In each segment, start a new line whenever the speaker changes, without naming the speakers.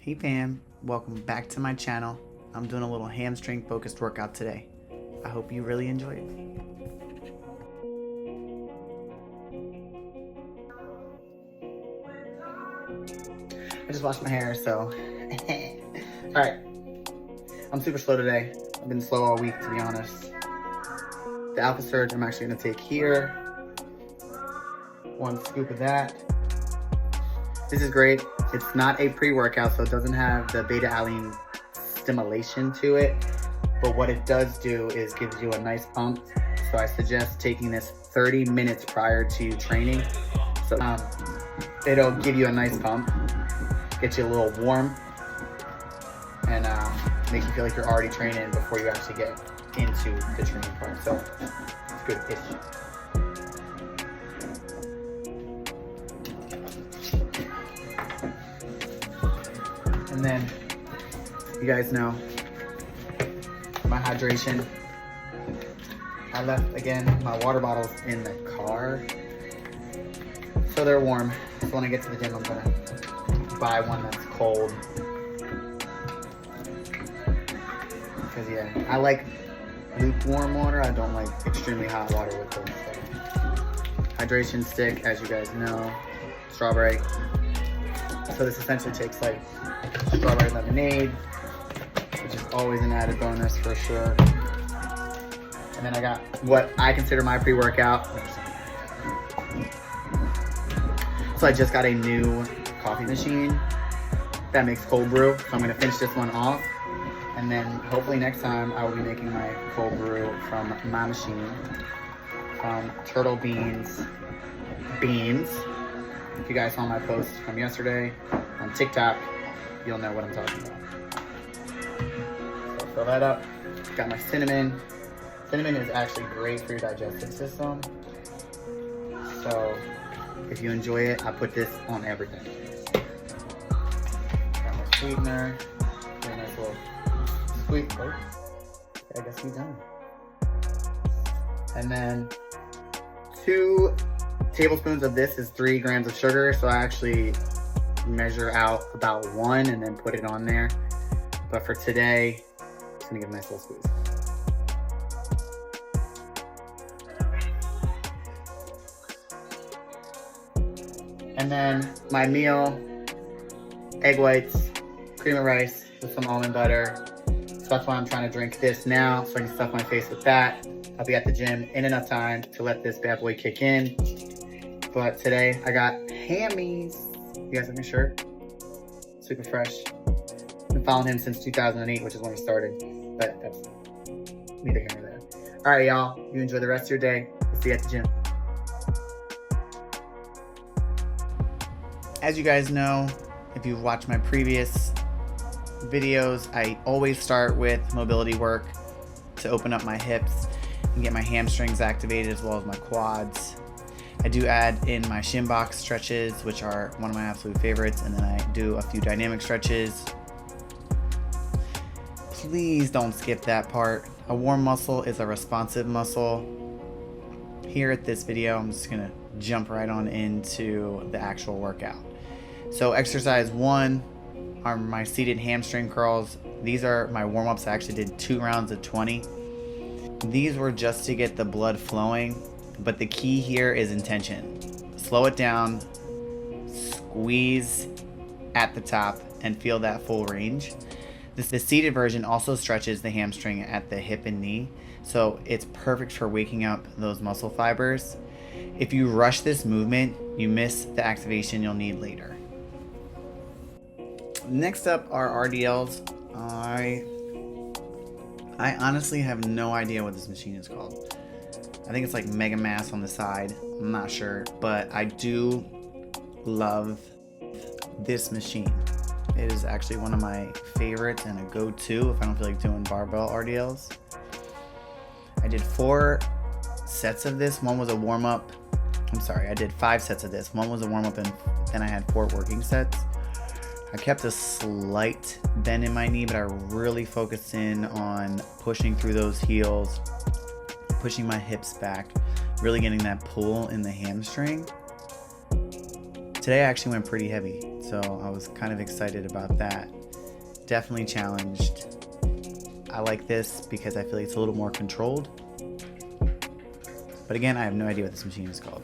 Hey fam, welcome back to my channel. I'm doing a little hamstring focused workout today. I hope you really enjoy it. I just washed my hair, so. Alright, I'm super slow today. I've been slow all week, to be honest. The alpha surge I'm actually gonna take here. 1 scoop of that. This is great. It's not a pre-workout, so it doesn't have the beta-alanine stimulation to it. But what it does do is gives you a nice pump. So I suggest taking this 30 minutes prior to training. So it'll give you a nice pump, get you a little warm, and make you feel like you're already training before you actually get into the training part. So it's good-ish. And then, you guys know, my hydration. I left, again, my water bottles in the car. So they're warm. So when I get to the gym, I'm gonna buy one that's cold. Because yeah, I like lukewarm water. I don't like extremely hot water with them. So. Hydration stick, as you guys know, strawberry. So this essentially takes like strawberry lemonade, which is always an added bonus for sure. And then I got what I consider my pre-workout. So I just got a new coffee machine that makes cold brew. So I'm gonna finish this one off. And then hopefully next time I will be making my cold brew from my machine. Turtle beans. If you guys saw my post from yesterday on TikTok, you'll know what I'm talking about. So fill that up. Got my cinnamon. Cinnamon is actually great for your digestive system. So if you enjoy it, I put this on everything. Got my sweetener. Got a nice little sweet. Oh, I guess we're done. And then 2 tablespoons of this is 3 grams of sugar. So I actually measure out about 1 and then put it on there. But for today, I'm just gonna give a nice little squeeze. And then my meal, egg whites, cream of rice with some almond butter. So that's why I'm trying to drink this now, so I can stuff my face with that. I'll be at the gym in enough time to let this bad boy kick in. But today I got hammies. You guys have my shirt? Super fresh. Been following him since 2008, which is when he started. But that's neither here nor there. All right, y'all. You enjoy the rest of your day. We'll see you at the gym. As you guys know, if you've watched my previous videos, I always start with mobility work to open up my hips and get my hamstrings activated as well as my quads. I do add in my Shinbox stretches, which are one of my absolute favorites, and then I do a few dynamic stretches. Please don't skip that part. A warm muscle is a responsive muscle. Here at this video, I'm just gonna jump right on into the actual workout. So exercise 1 are my seated hamstring curls. These are my warm-ups. I actually did 2 rounds of 20. These were just to get the blood flowing. But the key here is intention. Slow it down, squeeze at the top, and feel that full range. The seated version also stretches the hamstring at the hip and knee, so it's perfect for waking up those muscle fibers. If you rush this movement, you miss the activation you'll need later. Next up are RDLs. I honestly have no idea what this machine is called. I think it's like Mega Mass on the side. I'm not sure, but I do love this machine. It is actually one of my favorites and a go-to if I don't feel like doing Barbell RDLs. I did 4 sets of this. One was a warm-up. I'm sorry, I did 5 sets of this. One was a warm-up and then I had 4 working sets. I kept a slight bend in my knee, but I really focused in on pushing through those heels, pushing my hips back, really getting that pull in the hamstring. Today I actually went pretty heavy. So I was kind of excited about that. Definitely challenged. I like this because I feel like it's a little more controlled. But again, I have no idea what this machine is called.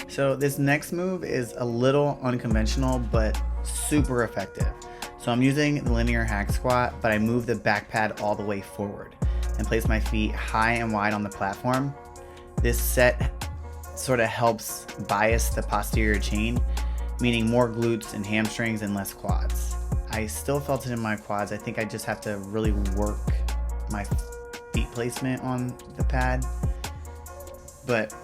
So this next move is a little unconventional, but super effective. So I'm using the linear hack squat, but I move the back pad all the way forward and place my feet high and wide on the platform. This set sort of helps bias the posterior chain, meaning more glutes and hamstrings and less quads. I still felt it in my quads. I think I just have to really work my feet placement on the pad. But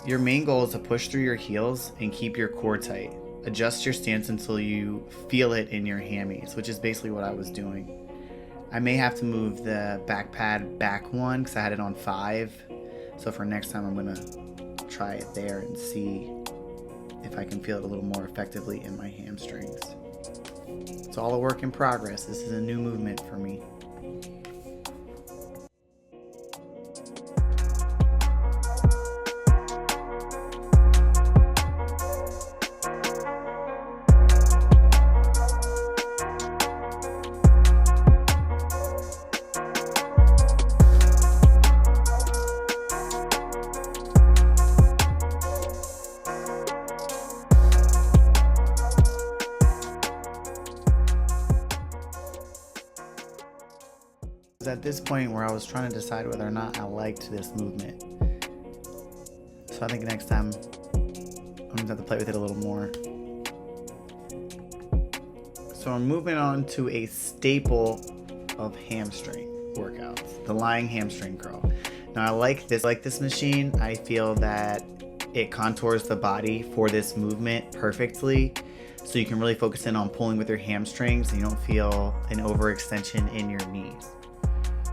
your main goal is to push through your heels and keep your core tight. Adjust your stance until you feel it in your hammies, which is basically what I was doing. I may have to move the back pad back one because I had it on 5. So for next time, I'm gonna try it there and see if I can feel it a little more effectively in my hamstrings. It's all a work in progress. This is a new movement for me. At this point where I was trying to decide whether or not I liked this movement. So I think next time I'm gonna have to play with it a little more. So I'm moving on to a staple of hamstring workouts, the lying hamstring curl. Now I like this machine. I feel that it contours the body for this movement perfectly. So you can really focus in on pulling with your hamstrings and you don't feel an overextension in your knees.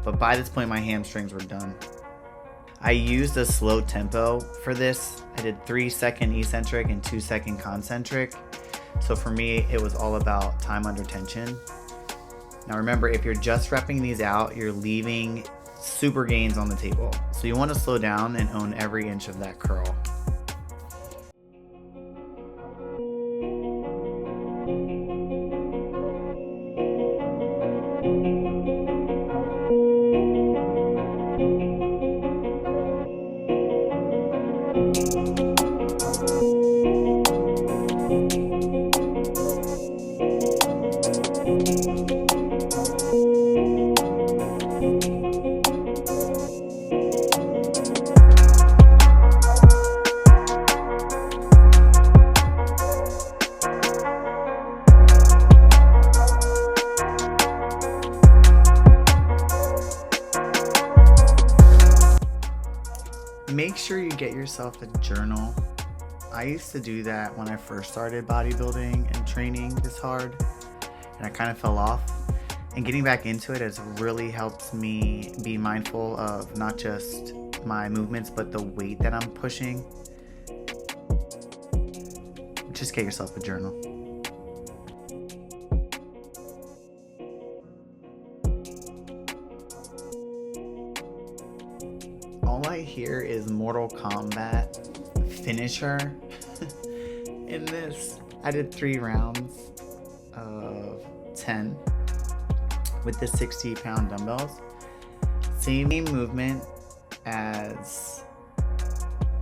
But by this point, my hamstrings were done. I used a slow tempo for this. I did 3-second eccentric and 2-second concentric. So for me, it was all about time under tension. Now remember, if you're just repping these out, you're leaving super gains on the table. So you want to slow down and own every inch of that curl. Make sure you get yourself a journal. I used to do that when I first started bodybuilding and training this hard, and I kind of fell off. And getting back into it has really helped me be mindful of not just my movements, but the weight that I'm pushing. Just get yourself a journal. All I hear is Mortal Kombat finisher in this. I did 3 rounds of 10 with the 60-pound dumbbells. Same movement as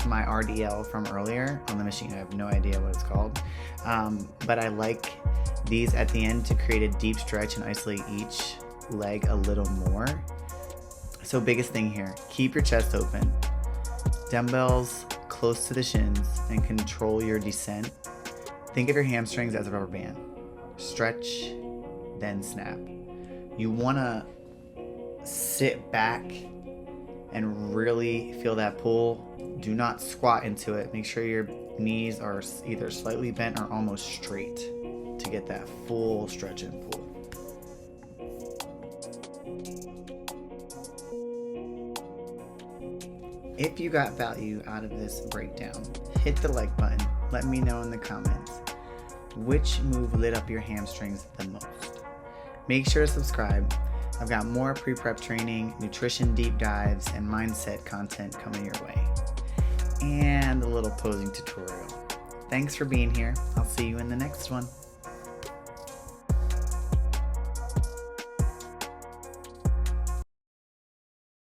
my RDL from earlier on the machine. I have no idea what it's called, but I like these at the end to create a deep stretch and isolate each leg a little more. So biggest thing here, keep your chest open, dumbbells close to the shins, and control your descent. Think of your hamstrings as a rubber band. Stretch, then snap. You want to sit back and really feel that pull. Do not squat into it. Make sure your knees are either slightly bent or almost straight to get that full stretch and pull. If you got value out of this breakdown, hit the like button. Let me know in the comments which move lit up your hamstrings the most. Make sure to subscribe. I've got more pre-prep training, nutrition deep dives, and mindset content coming your way. And a little posing tutorial. Thanks for being here. I'll see you in the next one.